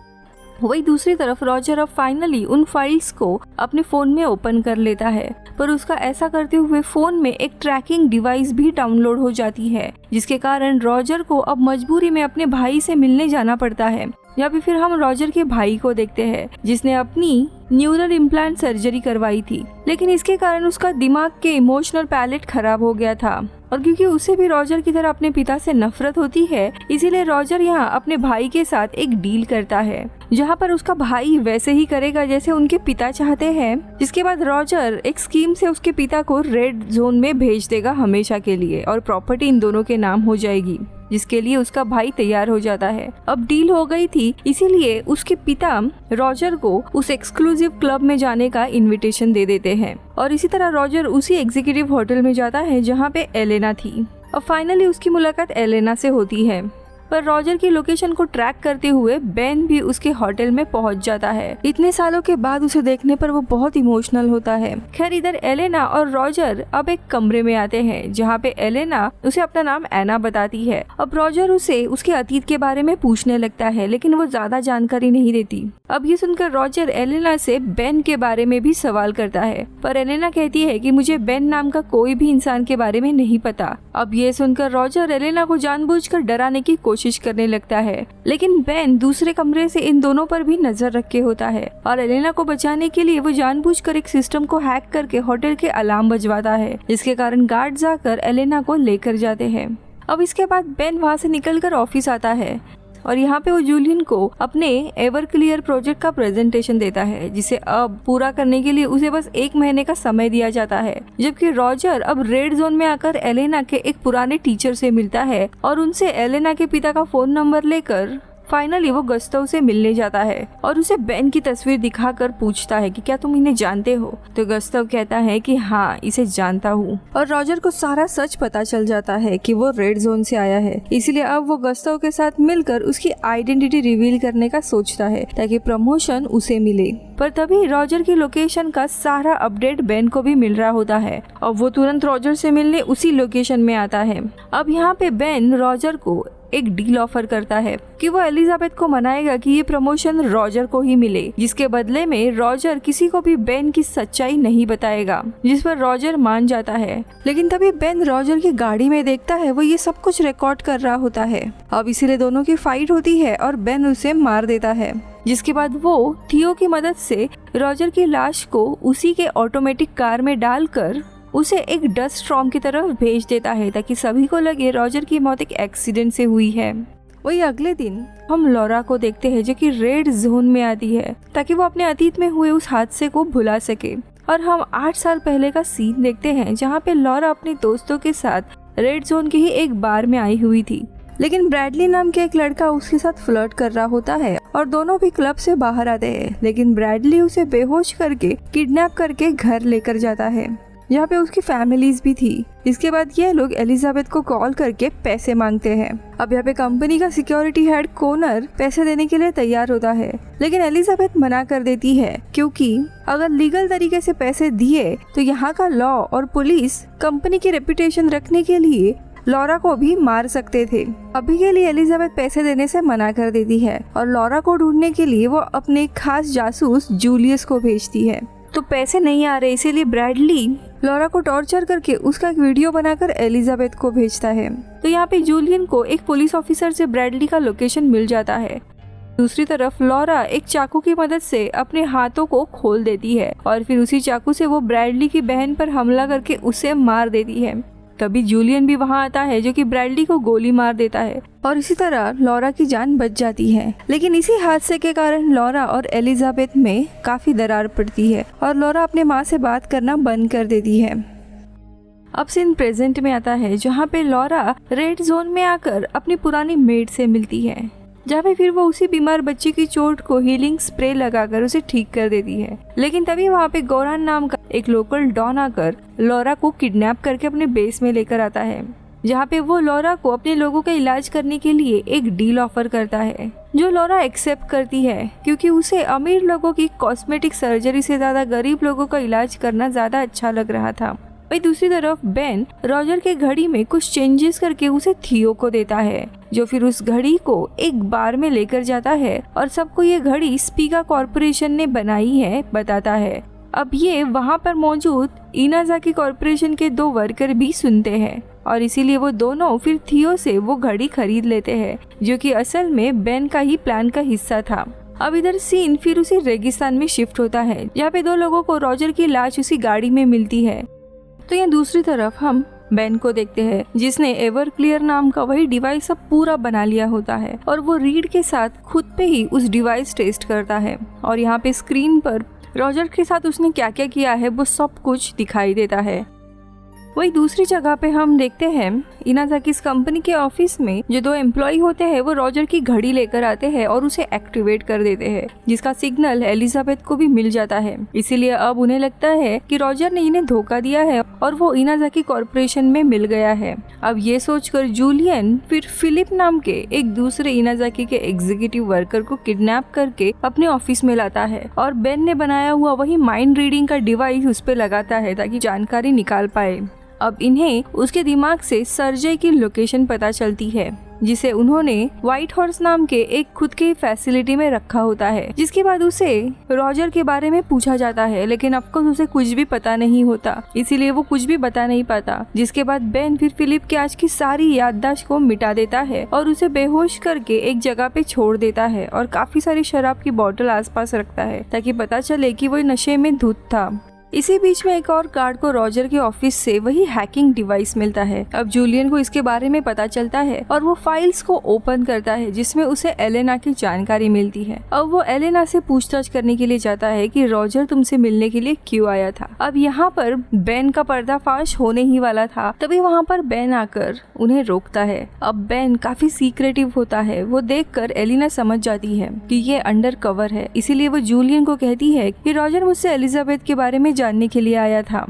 A: वही दूसरी तरफ रॉजर अब फाइनली उन फाइल्स को अपने फोन में ओपन कर लेता है, पर उसका ऐसा करते हुए फोन में एक ट्रैकिंग डिवाइस भी डाउनलोड हो जाती है, जिसके कारण रॉजर को अब मजबूरी में अपने भाई से मिलने जाना पड़ता है। या फिर हम रॉजर के भाई को देखते हैं, जिसने अपनी न्यूरल इम्प्लांट सर्जरी करवाई थी, लेकिन इसके कारण उसका दिमाग के इमोशनल पैलेट खराब हो गया था और क्योंकि उसे भी रॉजर की तरह अपने पिता से नफरत होती है, इसीलिए रॉजर यहाँ अपने भाई के साथ एक डील करता है, जहाँ पर उसका भाई वैसे ही करेगा जैसे उनके पिता चाहते हैं। जिसके बाद रॉजर एक स्कीम से उसके पिता को रेड जोन में भेज देगा हमेशा के लिए और प्रॉपर्टी इन दोनों के नाम हो जाएगी। जिसके लिए उसका भाई तैयार हो जाता है। अब डील हो गई थी, इसीलिए उसके पिता रॉजर को उस एक्सक्लूसिव क्लब में जाने का इनविटेशन दे देते हैं और इसी तरह रॉजर उसी एग्जीक्यूटिव होटल में जाता है जहाँ पे एलेना थी। अब फाइनली उसकी मुलाकात एलेना से होती है, पर रॉजर की लोकेशन को ट्रैक करते हुए बेन भी उसके होटल में पहुंच जाता है। इतने सालों के बाद उसे देखने पर वो बहुत इमोशनल होता है। खैर इधर एलेना और रॉजर अब एक कमरे में आते हैं जहाँ पे एलेना उसे अपना नाम एना बताती है। अब रॉजर उसे उसके अतीत के बारे में पूछने लगता है, लेकिन वो ज्यादा जानकारी नहीं देती। अब ये सुनकर रॉजर एलेना से बेन के बारे में भी सवाल करता है, पर एलेना कहती है कि मुझे बेन नाम का कोई भी इंसान के बारे में नहीं पता। अब ये सुनकर रॉजर एलेना को जानबूझकर डराने की कोशिश करने लगता है, लेकिन बेन दूसरे कमरे से इन दोनों पर भी नजर रखे होता है और एलेना को बचाने के लिए वो जानबूझकर एक सिस्टम को हैक करके होटल के अलार्म बजवाता है, जिसके कारण गार्ड्स आकर एलेना को लेकर जाते हैं। अब इसके बाद बेन वहाँ से निकलकर ऑफिस आता है और यहाँ पे वो जूलियन को अपने एवरक्लियर प्रोजेक्ट का प्रेजेंटेशन देता है, जिसे अब पूरा करने के लिए उसे बस 1 महीने का समय दिया जाता है। जबकि रॉजर अब रेड जोन में आकर एलेना के एक पुराने टीचर से मिलता है और उनसे एलेना के पिता का फोन नंबर लेकर फाइनली वो गस्तव से मिलने जाता है और उसे बेन की तस्वीर दिखाकर पूछता है कि क्या तुम इन्हें जानते हो। तो गस्तव कहता है कि हाँ, इसे जानता हूँ और रॉजर को सारा सच पता चल जाता है कि वो रेड जोन से आया है। इसलिए अब वो गस्तव के साथ मिलकर उसकी आइडेंटिटी रिवील करने का सोचता है ताकि प्रमोशन उसे मिले। पर तभी रॉजर की लोकेशन का सारा अपडेट बेन को भी मिल रहा होता है और वो तुरंत रॉजर से मिलने उसी लोकेशन में आता है। अब यहाँ पे बेन रॉजर को एक डील ऑफर करता है कि वो एलिजाबेथ को मनाएगा कि ये प्रमोशन रॉजर को ही मिले, जिसके बदले में रॉजर किसी को भी बेन की सच्चाई नहीं बताएगा, जिस पर रॉजर मान जाता है। लेकिन तभी बेन रॉजर की गाड़ी में देखता है वो ये सब कुछ रिकॉर्ड कर रहा होता है। अब इसीलिए दोनों की फाइट होती है और बेन उसे मार देता है, जिसके बाद वो थियो की मदद से रॉजर की लाश को उसी के ऑटोमेटिक कार में डालकर उसे एक डस्ट स्टॉर्म की तरफ भेज देता है ताकि सभी को लगे रॉजर की मौत एक एक्सीडेंट से हुई है। वही अगले दिन हम लॉरा को देखते हैं जो कि रेड जोन में आती है ताकि वो अपने अतीत में हुए उस हादसे को भुला सके। और हम 8 साल पहले का सीन देखते हैं जहाँ पे लॉरा अपने दोस्तों के साथ रेड जोन के ही एक बार में आई हुई थी, लेकिन ब्रैडली नाम के एक लड़का उसके साथ फ्लर्ट कर रहा होता है और दोनों भी क्लब से बाहर आते हैं। लेकिन ब्रैडली उसे बेहोश करके किडनैप करके घर लेकर जाता है जहाँ पे उसकी फैमिलीज भी थी। इसके बाद ये लोग एलिजाबेथ को कॉल करके पैसे मांगते हैं। अब यहाँ पे कंपनी का सिक्योरिटी हेड कोनर पैसे देने के लिए तैयार होता है, लेकिन एलिजाबेथ मना कर देती है क्योंकि अगर लीगल तरीके से पैसे दिए तो यहाँ का लॉ और पुलिस कंपनी की रेपुटेशन रखने के लिए लॉरा को भी मार सकते थे। अभी के लिए एलिजाबेथ पैसे देने से मना कर देती है और लॉरा को ढूंढने के लिए वो अपने खास जासूस जूलियस को भेजती है। तो पैसे नहीं आ रहे, इसीलिए ब्रैडली लॉरा को टॉर्चर करके उसका एक वीडियो बनाकर एलिजाबेथ को भेजता है। तो यहाँ पे जूलियन को एक पुलिस ऑफिसर से ब्रैडली का लोकेशन मिल जाता है। दूसरी तरफ लॉरा एक चाकू की मदद से अपने हाथों को खोल देती है और फिर उसी चाकू से वो ब्रैडली की बहन पर हमला करके उसे मार देती है। तभी जूलियन भी वहाँ आता है जो कि ब्रैडली को गोली मार देता है और इसी तरह लॉरा की जान बच जाती है। लेकिन इसी हादसे के कारण लॉरा और एलिजाबेथ में काफी दरार पड़ती है और लॉरा अपने माँ से बात करना बंद कर देती है। अब सीन प्रेजेंट में आता है जहाँ पे लॉरा रेड जोन में आकर अपनी पुरानी मेड से मिलती है, जहाँ पे फिर वो उसी बीमार बच्चे की चोट को हीलिंग स्प्रे लगाकर उसे ठीक कर देती है। लेकिन तभी वहाँ पे गौरान नाम का एक लोकल डॉन आकर लॉरा को किडनैप करके अपने बेस में लेकर आता है, जहाँ पे वो लॉरा को अपने लोगों का इलाज करने के लिए एक डील ऑफर करता है, जो लॉरा एक्सेप्ट करती है क्योंकि उसे अमीर लोगों की कॉस्मेटिक सर्जरी से ज्यादा गरीब लोगों का इलाज करना ज्यादा अच्छा लग रहा था। वही दूसरी तरफ बेन रॉजर के घड़ी में कुछ चेंजेस करके उसे थियो को देता है, जो फिर उस घड़ी को एक बार में लेकर जाता है और सबको ये घड़ी स्पीका कॉर्पोरेशन ने बनाई है बताता है। अब ये वहाँ पर मौजूद इनाज़ाकी कॉर्पोरेशन के 2 वर्कर भी सुनते हैं और इसीलिए वो दोनों फिर थियो से वो घड़ी खरीद लेते हैं, जो कि असल में बेन का ही प्लान का हिस्सा था। अब इधर सीन फिर उसी रेगिस्तान में शिफ्ट होता है जहाँ पे 2 लोगों को रॉजर की लाश उसी गाड़ी में मिलती है। तो यहाँ दूसरी तरफ हम बेन को देखते हैं जिसने एवरक्लियर नाम का वही डिवाइस अब पूरा बना लिया होता है और वो रीड के साथ खुद पे ही उस डिवाइस टेस्ट करता है और यहाँ पे स्क्रीन पर रॉजर के साथ उसने क्या क्या किया है वो सब कुछ दिखाई देता है। वही दूसरी जगह पे हम देखते हैं इनाज़ाकी's कंपनी के ऑफिस में जो 2 एम्प्लॉय होते हैं वो रॉजर की घड़ी लेकर आते हैं और उसे एक्टिवेट कर देते हैं, जिसका सिग्नल एलिजाबेथ को भी मिल जाता है। इसीलिए अब उन्हें लगता है कि रॉजर ने इन्हें धोखा दिया है और वो इनाज़ाकी कॉर्पोरेशन में मिल गया है। अब ये सोचकर जूलियन फिर फिलिप नाम के एक दूसरे इनाज़ाकी के एग्जीक्यूटिव वर्कर को किडनैप करके अपने ऑफिस में लाता है और बेन ने बनाया हुआ वही माइंड रीडिंग का डिवाइस उस पे लगाता है ताकि जानकारी निकाल पाए। अब इन्हें उसके दिमाग से सर्जय की लोकेशन पता चलती है, जिसे उन्होंने व्हाइट हॉर्स नाम के एक खुद के फैसिलिटी में रखा होता है। जिसके बाद उसे रॉजर के बारे में पूछा जाता है, लेकिन अफकोर्स उसे कुछ भी पता नहीं होता, इसीलिए वो कुछ भी बता नहीं पाता। जिसके बाद बेन फिर फिलिप के आज की सारी याददाश्त को मिटा देता है और उसे बेहोश करके एक जगह पे छोड़ देता है और काफी सारी शराब की बोतल आसपास रखता है ताकि पता चले कि वो नशे में धुत था। इसी बीच में एक और गार्ड को रॉजर के ऑफिस से वही हैकिंग डिवाइस मिलता है। अब जूलियन को इसके बारे में पता चलता है और वो फाइल्स को ओपन करता है जिसमें उसे एलेना की जानकारी मिलती है। अब वो एलेना से पूछताछ करने के लिए जाता है कि रॉजर तुमसे मिलने के लिए क्यों आया था। अब यहाँ पर बेन का पर्दाफाश होने ही वाला था, तभी वहाँ पर बेन आकर उन्हें रोकता है। अब बेन काफी सीक्रेटिव होता है, वो देखकर एलिना समझ जाती है कि ये अंडर कवर है, इसीलिए वो जूलियन को कहती है कि रॉजर मुझसे एलिजाबेथ के बारे में जानने के लिए आया था।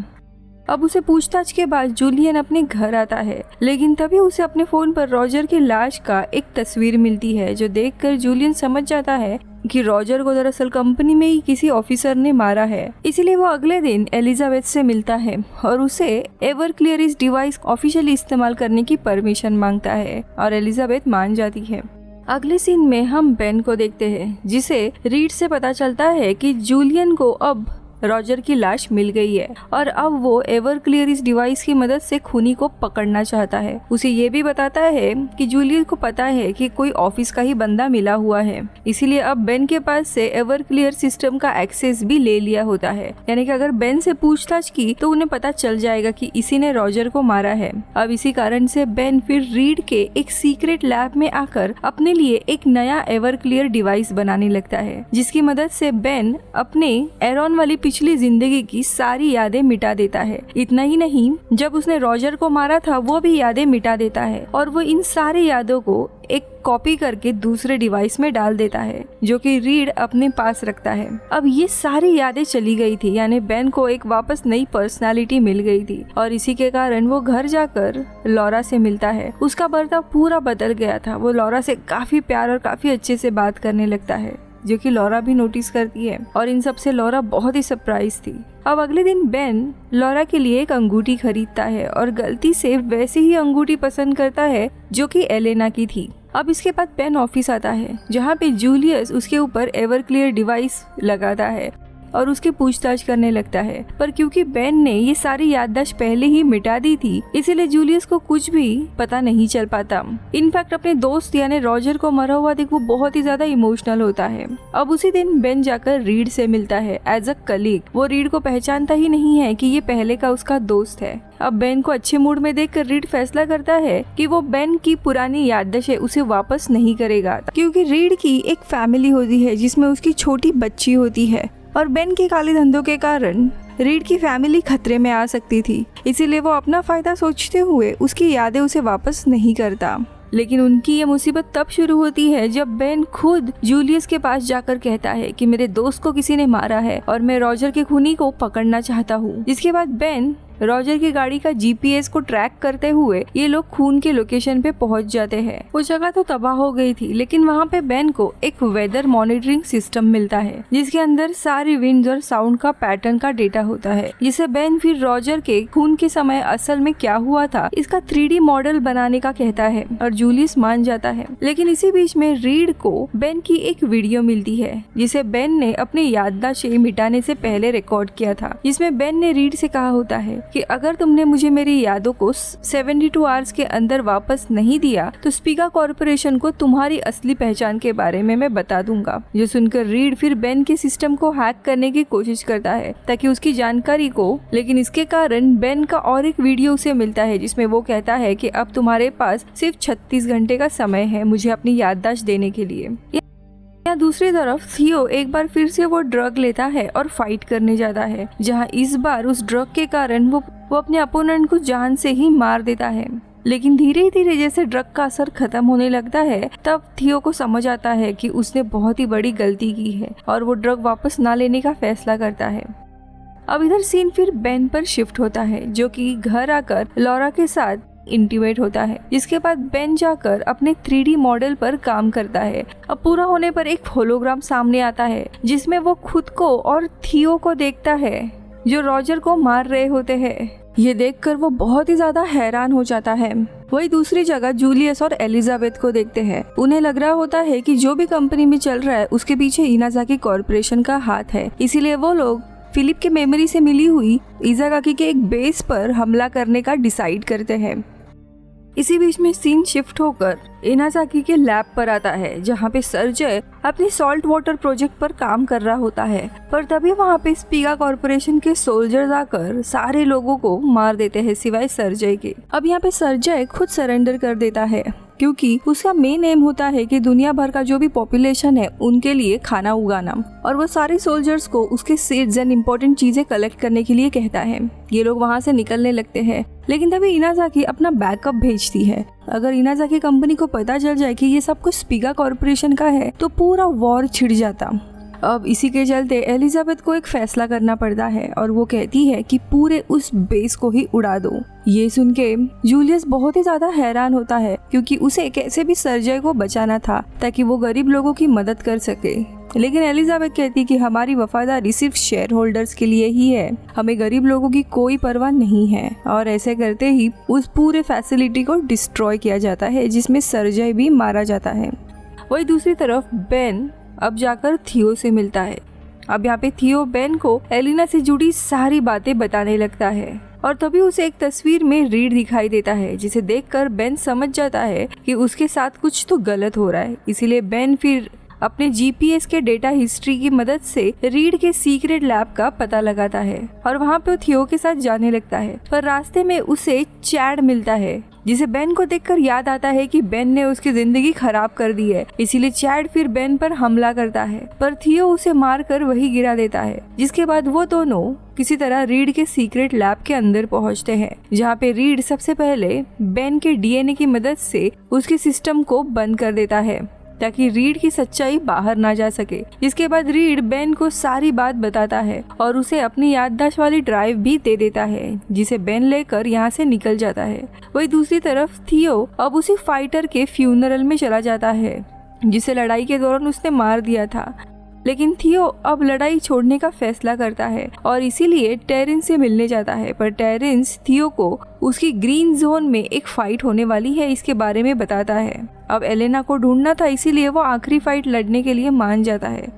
A: अब उसे पूछताछ के बाद जूलियन अपने घर आता है, लेकिन तभी उसे अपने फोन पर रॉजर की लाश का एक तस्वीर मिलती है, जो देखकर जूलियन समझ जाता है कि रॉजर को दरअसल कंपनी में ही किसी ऑफिसर ने मारा है। इसीलिए वो अगले दिन एलिजाबेथ से मिलता है और उसे एवरक्लियर इस डिवाइस ऑफिशियली इस्तेमाल करने की परमिशन मांगता है और एलिजाबेथ मान जाती है। अगले सीन में हम बेन को देखते हैं, जिसे रीड से पता चलता है कि जूलियन को अब रॉजर की लाश मिल गई है और अब वो एवरक्लियर इस डिवाइस की मदद से खूनी को पकड़ना चाहता है। उसे ये भी बताता है कि जूलियन को पता है कि कोई ऑफिस का ही बंदा मिला हुआ है, इसीलिए अब बेन के पास से एवरक्लियर सिस्टम का एक्सेस भी ले लिया होता है। यानी कि अगर बेन से पूछताछ की तो उन्हें पता चल जाएगा कि इसी ने रॉजर को मारा है। अब इसी कारण से बेन फिर रीड के एक सीक्रेट लैब में आकर अपने लिए एक नया एवरक्लियर डिवाइस बनाने लगता है, जिसकी मदद से बेन अपने एरॉन वाली पिछली जिंदगी की सारी यादें मिटा देता है। इतना ही नहीं, जब उसने रॉजर को मारा था वो भी यादें मिटा देता है और वो इन सारी यादों को एक कॉपी करके दूसरे डिवाइस में डाल देता है, जो कि रीड अपने पास रखता है। अब ये सारी यादें चली गई थी, यानी बेन को एक वापस नई पर्सनालिटी मिल गई थी और इसी के कारण वो घर जाकर लॉरा से मिलता है। उसका बर्ताव पूरा बदल गया था, वो लॉरा से काफी प्यार और काफी अच्छे से बात करने लगता है, जो कि लॉरा भी नोटिस करती है और इन सब से लॉरा बहुत ही सरप्राइज थी। अब अगले दिन बेन लॉरा के लिए एक अंगूठी खरीदता है और गलती से वैसी ही अंगूठी पसंद करता है जो कि एलेना की थी। अब इसके बाद बेन ऑफिस आता है, जहाँ पे जूलियस उसके ऊपर एवरक्लियर डिवाइस लगाता है और उसकी पूछताछ करने लगता है। पर क्योंकि बेन ने ये सारी याददाश्त पहले ही मिटा दी थी, इसीलिए जूलियस को कुछ भी पता नहीं चल पाता। इनफैक्ट अपने दोस्त यानी रॉजर को मरा हुआ देख वो बहुत ही ज्यादा इमोशनल होता है। अब उसी दिन बेन जाकर रीड से मिलता है एज अ कलीग। वो रीड को पहचानता ही नहीं है कि ये पहले का उसका दोस्त है। अब बेन को अच्छे मूड में देखकर रीड फैसला करता है कि वो बेन की पुरानी याददाश्तें उसे वापस नहीं करेगा, क्योंकि रीड की एक फैमिली होती है जिसमें उसकी छोटी बच्ची होती है और बेन के काले धंधों के कारण रीड की फैमिली खतरे में आ सकती थी। इसीलिए वो अपना फायदा सोचते हुए उसकी यादें उसे वापस नहीं करता। लेकिन उनकी ये मुसीबत तब शुरू होती है जब बेन खुद जूलियस के पास जाकर कहता है कि मेरे दोस्त को किसी ने मारा है और मैं रॉजर के खूनी को पकड़ना चाहता हूँ। जिसके बाद बेन रॉजर की गाड़ी का जीपीएस को ट्रैक करते हुए ये लोग खून के लोकेशन पे पहुंच जाते हैं। वो जगह तो तबाह हो गई थी, लेकिन वहाँ पे बेन को एक वेदर मॉनिटरिंग सिस्टम मिलता है, जिसके अंदर सारी विंड्स और साउंड का पैटर्न का डेटा होता है, जिसे बेन फिर रॉजर के खून के समय असल में क्या हुआ था इसका 3D मॉडल बनाने का कहता है और जूलियस मान जाता है। लेकिन इसी बीच में रीड को बेन की एक वीडियो मिलती है, जिसे बेन ने अपने याददाश्त मिटाने से पहले रिकॉर्ड किया था, जिसमें बेन ने रीड से कहा होता है कि अगर तुमने मुझे मेरी यादों को 72 आवर्स के अंदर वापस नहीं दिया तो स्पीका कॉर्पोरेशन को तुम्हारी असली पहचान के बारे में मैं बता दूंगा। जो सुनकर रीड फिर बेन के सिस्टम को हैक करने की कोशिश करता है ताकि उसकी जानकारी को, लेकिन इसके कारण बेन का और एक वीडियो उसे मिलता है जिसमें वो कहता है कि अब तुम्हारे पास सिर्फ 36 घंटे का समय है मुझे अपनी याददाश्त देने के लिए, या यहाँ दूसरी तरफ थियो एक बार फिर से वो ड्रग लेता है और फाइट करने जाता है, जहाँ इस बार उस ड्रग के कारण वो अपने अपोनेंट को जान से ही मार देता है। लेकिन धीरे धीरे जैसे ड्रग का असर खत्म होने लगता है, तब थियो को समझ आता है कि उसने बहुत ही बड़ी गलती की है और वो ड्रग वापस ना लेने का फैसला करता है। अब इधर सीन फिर बेन पर शिफ्ट होता है, जो कि घर आकर लॉरा के साथ इंटीमेट होता है। जिसके बाद बेन जाकर अपने 3D मॉडल पर काम करता है। अब पूरा होने पर एक होलोग्राम सामने आता है, जिसमें वो खुद को और थियो को देखता है, जो रॉजर को मार रहे होते हैं। ये देखकर वो बहुत ही ज्यादा हैरान हो जाता है। वही दूसरी जगह जूलियस और एलिजाबेथ को देखते हैं। उन्हें लग रहा होता है कि जो भी कंपनी में चल रहा है उसके पीछे इनाज़ाकी कॉर्पोरेशन का हाथ है, इसीलिए वो लोग फिलिप के मेमोरी से मिली हुई इज़ागाकी के एक बेस पर हमला करने का डिसाइड करते हैं। इसी बीच में सीन शिफ्ट होकर इनाज़ाकी के लैब पर आता है, जहाँ पे सर्जय अपनी सॉल्ट वाटर प्रोजेक्ट पर काम कर रहा होता है। पर तभी वहाँ पे स्पीगा कॉर्पोरेशन के सोल्जर्स आकर सारे लोगों को मार देते हैं सिवाय सर्जय के। अब यहाँ पे सर्जय खुद सरेंडर कर देता है, क्योंकि उसका मेन एम होता है कि दुनिया भर का जो भी पॉपुलेशन है उनके लिए खाना उगाना, और वो सारे सोल्जर्स को उसके सीड्स एंड इम्पोर्टेंट चीजें कलेक्ट करने के लिए कहता है। ये लोग वहाँ से निकलने लगते हैं, लेकिन तभी इनाज़ाकी अपना बैकअप भेजती है। अगर इनाज़ाकी कंपनी को पता चल जाए कि ये सब कुछ स्पीगा कॉर्पोरेशन का है तो पूरा वॉर छिड़ जाता। अब इसी के चलते एलिजाबेथ को एक फैसला करना पड़ता है और वो कहती है कि पूरे उस बेस को ही उड़ा दो। ये सुन के जूलियस बहुत ही ज्यादा हैरान होता है, क्योंकि उसे कैसे भी सर्जय को बचाना था ताकि वो गरीब लोगों की मदद कर सके। लेकिन एलिजाबेथ कहती कि हमारी वफादारी सिर्फ शेयर होल्डर्स के लिए ही है, हमें गरीब लोगों की कोई परवाह नहीं है। और ऐसे करते ही उस पूरे फैसिलिटी को डिस्ट्रॉय किया जाता है, जिसमें सर्जय भी मारा जाता है। वही दूसरी तरफ बेन अब जाकर थियो से मिलता है। अब यहाँ पे थियो बेन को एलिना से जुड़ी सारी बातें बताने लगता है, और तभी उसे एक तस्वीर में रीड दिखाई देता है, जिसे देखकर बेन समझ जाता है कि उसके साथ कुछ तो गलत हो रहा है। इसीलिए बेन फिर अपने जीपीएस के डेटा हिस्ट्री की मदद से रीड के सीक्रेट लैब का पता लगाता है और वहाँ पे थियो के साथ जाने लगता है। पर रास्ते में उसे चैड मिलता है, जिसे बेन को देखकर याद आता है कि बेन ने उसकी जिंदगी खराब कर दी है। इसीलिए चैड फिर बेन पर हमला करता है, पर थियो उसे मारकर वही गिरा देता है। जिसके बाद वो दोनों किसी तरह रीड के सीक्रेट लैब के अंदर पहुंचते हैं, जहाँ पे रीड सबसे पहले बेन के डीएनए की मदद से उसके सिस्टम को बंद कर देता है ताकि रीड की सच्चाई बाहर ना जा सके। इसके बाद रीड बेन को सारी बात बताता है और उसे अपनी याददाश्त वाली ड्राइव भी दे देता है, जिसे बेन लेकर यहाँ से निकल जाता है। वही दूसरी तरफ थियो अब उसी फाइटर के फ्यूनरल में चला जाता है, जिसे लड़ाई के दौरान उसने मार दिया था। लेकिन थियो अब लड़ाई छोड़ने का फैसला करता है और इसीलिए टेरेंस से मिलने जाता है। पर टेरेंस थियो को उसकी ग्रीन जोन में एक फाइट होने वाली है इसके बारे में बताता है। अब एलेना को ढूंढना था, इसीलिए वो आखिरी फाइट लड़ने के लिए मान जाता है।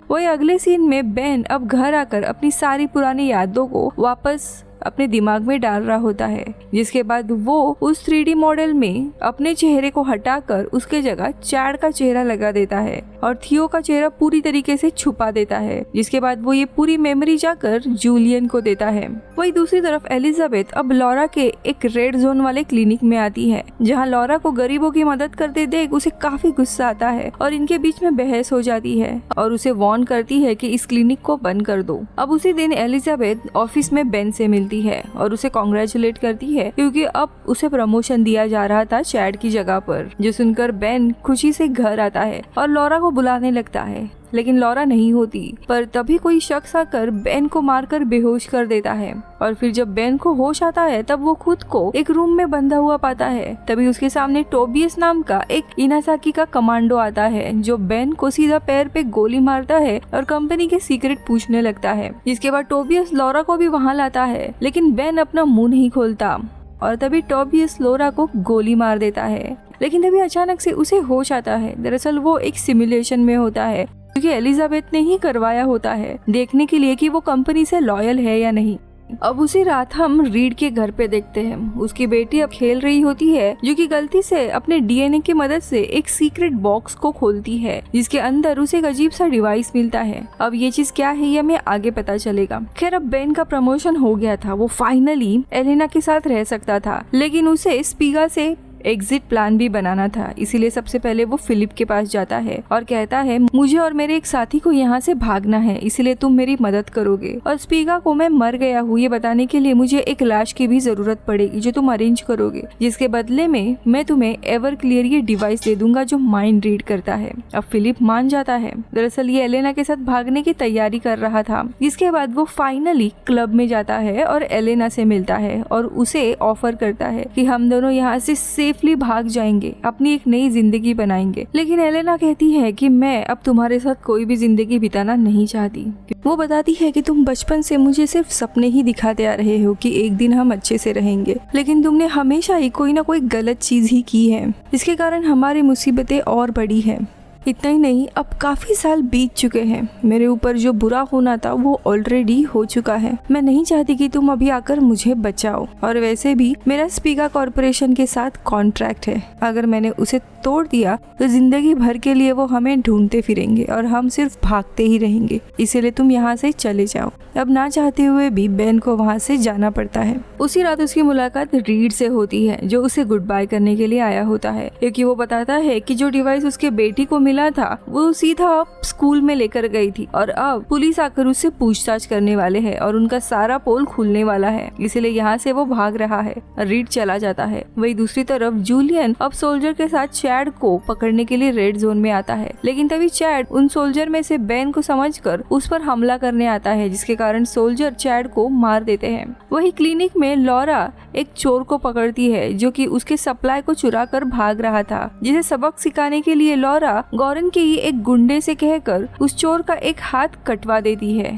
A: वही अगले सीन में बेन अब घर आकर अपनी सारी पुरानी यादों को वापस अपने दिमाग में डाल रहा होता है, जिसके बाद वो उस 3D मॉडल में अपने चेहरे को हटाकर उसके जगह चैड का चेहरा लगा देता है और थियो का चेहरा पूरी तरीके से छुपा देता है। जिसके बाद वो ये पूरी मेमोरी जाकर जूलियन को देता है। वही दूसरी तरफ एलिजाबेथ अब लॉरा के एक रेड जोन वाले क्लिनिक में आती है, जहाँ लॉरा को गरीबों की मदद करते देख उसे काफी गुस्सा आता है और इनके बीच में बहस हो जाती है और उसे वार्न करती है कि इस क्लिनिक को बंद कर दो। अब उसी दिन एलिजाबेथ ऑफिस में बेन से मिलती है और उसे कॉन्ग्रेचुलेट करती है, क्योंकि अब उसे प्रमोशन दिया जा रहा था चैड की जगह पर। जो सुनकर बेन खुशी से घर आता है और लॉरा को बुलाने लगता है, लेकिन लॉरा नहीं होती। पर तभी कोई शख्स आकर बेन को मारकर बेहोश कर देता है और फिर जब बेन को होश आता है तब वो खुद को एक रूम में बंधा हुआ पाता है। तभी उसके सामने टोबियस नाम का एक इनाज़ाकी का कमांडो आता है, जो बेन को सीधा पैर पे गोली मारता है और कंपनी के सीक्रेट पूछने लगता है। जिसके बाद टोबियस लॉरा को भी वहाँ लाता है, लेकिन बेन अपना मुंह नहीं खोलता और तभी टोबियस लॉरा को गोली मार देता है। लेकिन तभी अचानक से उसे होश आता है। दरअसल वो एक सिमुलेशन में होता है, क्योंकि एलिजाबेथ ने ही करवाया होता है, देखने के लिए कि वो कंपनी से लॉयल है या नहीं। अब उसी रात हम रीड के घर पे देखते हैं। उसकी बेटी अब खेल रही होती है, जो कि गलती से अपने डीएनए की मदद से एक सीक्रेट बॉक्स को खोलती है, जिसके अंदर उसे एक अजीब सा डिवाइस मिलता है। अब ये चीज क्या है ये हमें आगे पता चलेगा। खैर, अब बेन का प्रमोशन हो गया था, वो फाइनली एलेना के साथ रह सकता था, लेकिन उसे स्पीगा से एग्जिट प्लान भी बनाना था। इसीलिए सबसे पहले वो फिलिप के पास जाता है और कहता है मुझे और मेरे एक साथी को यहाँ से भागना है, इसलिए तुम मेरी मदद करोगे और स्पीगा को मैं मर गया हूँ ये बताने के लिए मुझे एक लाश की भी जरूरत पड़ेगी जो तुम अरेंज करोगे, जिसके बदले में मैं तुम्हें एवर क्लियर ये डिवाइस दे दूंगा जो माइंड रीड करता है। अब फिलिप मान जाता है। दरअसल ये एलेना के साथ भागने की तैयारी कर रहा था। इसके बाद वो फाइनली क्लब में जाता है और एलेना से मिलता है और उसे ऑफर करता है कि हम दोनों यहाँ से सेफली भाग जाएंगे, अपनी एक नई जिंदगी बनाएंगे। लेकिन एलेना कहती है कि मैं अब तुम्हारे साथ कोई भी जिंदगी बिताना नहीं चाहती। वो बताती है कि तुम बचपन से मुझे सिर्फ सपने ही दिखाते आ रहे हो कि एक दिन हम अच्छे से रहेंगे, लेकिन तुमने हमेशा ही कोई ना कोई गलत चीज ही की है, इसके कारण हमारी मुसीबतें और बड़ी है। इतना ही नहीं, अब काफी साल बीत चुके हैं, मेरे ऊपर जो बुरा होना था वो ऑलरेडी हो चुका है। मैं नहीं चाहती कि तुम अभी आकर मुझे बचाओ, और वैसे भी मेरा स्पीगा कॉर्पोरेशन के साथ कॉन्ट्रैक्ट है, अगर मैंने उसे तोड़ दिया तो जिंदगी भर के लिए वो हमें ढूंढते फिरेंगे और हम सिर्फ भागते ही रहेंगे, इसीलिए तुम यहाँ से चले जाओ। अब ना चाहते हुए भी बेन को वहाँ से जाना पड़ता है। उसी रात उसकी मुलाकात रीड से होती है जो उसे गुड बाय करने के लिए आया होता है, क्योंकि वो बताता है कि जो डिवाइस उसके बेटी को मिला था वो सीधा अब स्कूल में लेकर गई थी और अब पुलिस आकर उससे पूछताछ करने वाले हैं और उनका सारा पोल खुलने वाला है, इसीलिए यहाँ से वो भाग रहा है। रीड चला जाता है। वही दूसरी तरफ जूलियन अब सोल्जर के साथ चैड को पकड़ने के लिए रेड जोन में आता है, लेकिन तभी चैड उन सोल्जर में से बेन को समझकर उस पर हमला करने आता है, जिसके कारण सोल्जर चैड को मार देते हैं। वही क्लिनिक में लॉरा एक चोर को पकड़ती है जो कि उसके सप्लाई को चुरा कर भाग रहा था, जिसे सबक सिखाने के लिए लॉरा गॉरन के ही एक गुंडे से कहकर उस चोर का एक हाथ कटवा देती है।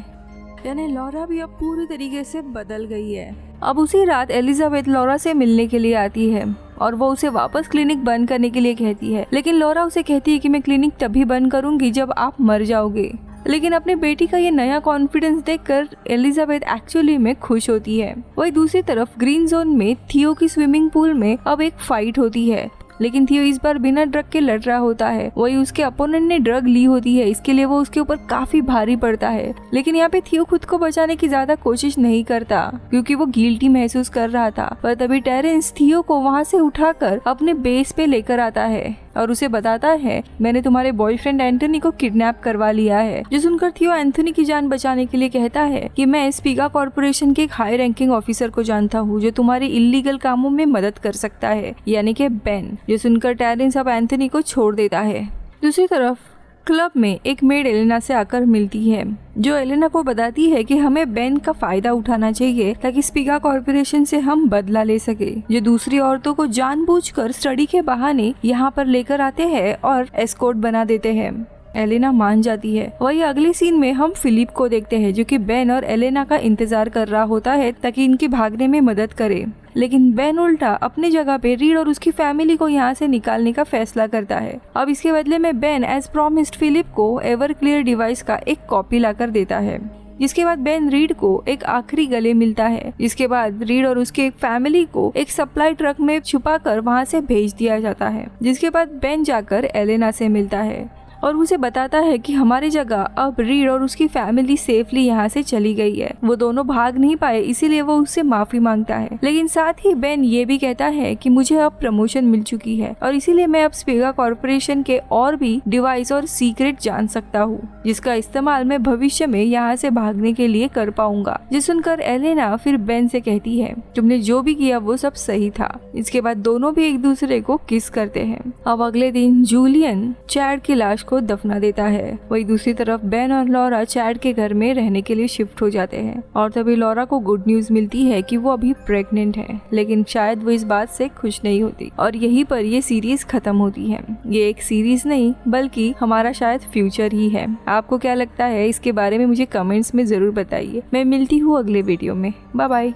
A: यानी लॉरा भी अब पूरी तरीके से बदल गई है। अब उसी रात एलिजाबेथ लॉरा से मिलने के लिए आती है और वो उसे वापस क्लिनिक बंद करने के लिए कहती है, लेकिन लॉरा उसे कहती है कि मैं क्लिनिक तभी बंद करूंगी जब आप मर जाओगे। लेकिन अपने बेटी का ये नया कॉन्फिडेंस देखकर एलिजाबेथ एक्चुअली में खुश होती है। वही दूसरी तरफ ग्रीन जोन में थियो की स्विमिंग पूल में अब एक फाइट होती है, लेकिन थियो इस बार बिना ड्रग के लड़ रहा होता है। वही उसके अपोनेंट ने ड्रग ली होती है, इसके लिए वो उसके ऊपर काफी भारी पड़ता है। लेकिन यहाँ पे थियो खुद को बचाने की ज्यादा कोशिश नहीं करता क्योंकि वो गिल्टी महसूस कर रहा था। पर तभी टेरेंस थियो को वहाँ से उठाकर अपने बेस पे लेकर आता है और उसे बताता है मैंने तुम्हारे बॉयफ्रेंड एंथोनी को किडनैप करवा लिया है। जो सुनकर थियो एंथोनी की जान बचाने के लिए कहता है कि मैं स्पीगा कॉर्पोरेशन के एक हाई रैंकिंग ऑफिसर को जानता हूँ जो तुम्हारी इलीगल कामों में मदद कर सकता है, यानी कि बेन। जो सुनकर टेरेंस अब एंथोनी को छोड़ देता है। दूसरी तरफ क्लब में एक मेड एलेना से आकर मिलती है जो एलेना को बताती है कि हमें बेन का फायदा उठाना चाहिए ताकि स्पीगा कॉर्पोरेशन से हम बदला ले सके, जो दूसरी औरतों को जानबूझकर स्टडी के बहाने यहाँ पर लेकर आते हैं और एस्कॉर्ट बना देते हैं। एलेना मान जाती है। वही अगले सीन में हम फिलिप को देखते हैं जो कि बेन और एलेना का इंतजार कर रहा होता है ताकि इनकी भागने में मदद करे, लेकिन बेन उल्टा अपनी जगह पे रीड और उसकी फैमिली को यहाँ से निकालने का फैसला करता है। अब इसके बदले में बेन एज प्रॉमिस्ड फिलिप को एवर क्लियर डिवाइस का एक कॉपी लाकर देता है, जिसके बाद बेन रीड को एक आखिरी गले मिलता है। जिसके बाद रीड और उसके एक फैमिली को एक सप्लाई ट्रक में छुपाकर वहाँ से भेज दिया जाता है। जिसके बाद बेन जाकर एलेना से मिलता है और उसे बताता है कि हमारी जगह अब रीड और उसकी फैमिली सेफली यहाँ से चली गई है। वो दोनों भाग नहीं पाए, इसीलिए वो उससे माफी मांगता है। लेकिन साथ ही बेन ये भी कहता है कि मुझे अब प्रमोशन मिल चुकी है और इसीलिए मैं अब स्पीगा कॉर्पोरेशन के और भी डिवाइस और सीक्रेट जान सकता हूँ, जिसका इस्तेमाल मैं भविष्य में यहाँ से भागने के लिए कर पाऊंगा। जिस सुनकर एलेना फिर बेन से कहती है तुमने जो भी किया वो सब सही था। इसके बाद दोनों भी एक दूसरे को किस करते हैं। अब अगले दिन जूलियन चैड की लाश को दफना देता है। वही दूसरी तरफ बेन और लॉरा चैड के घर में रहने के लिए शिफ्ट हो जाते हैं और तभी लॉरा को गुड न्यूज मिलती है कि वो अभी प्रेग्नेंट है, लेकिन शायद वो इस बात से खुश नहीं होती और यहीं पर ये सीरीज खत्म होती है। ये एक सीरीज नहीं बल्कि हमारा शायद फ्यूचर ही है। आपको क्या लगता है इसके बारे में मुझे कमेंट्स में जरूर बताइए। मैं मिलती हूँ अगले वीडियो में। Bye bye.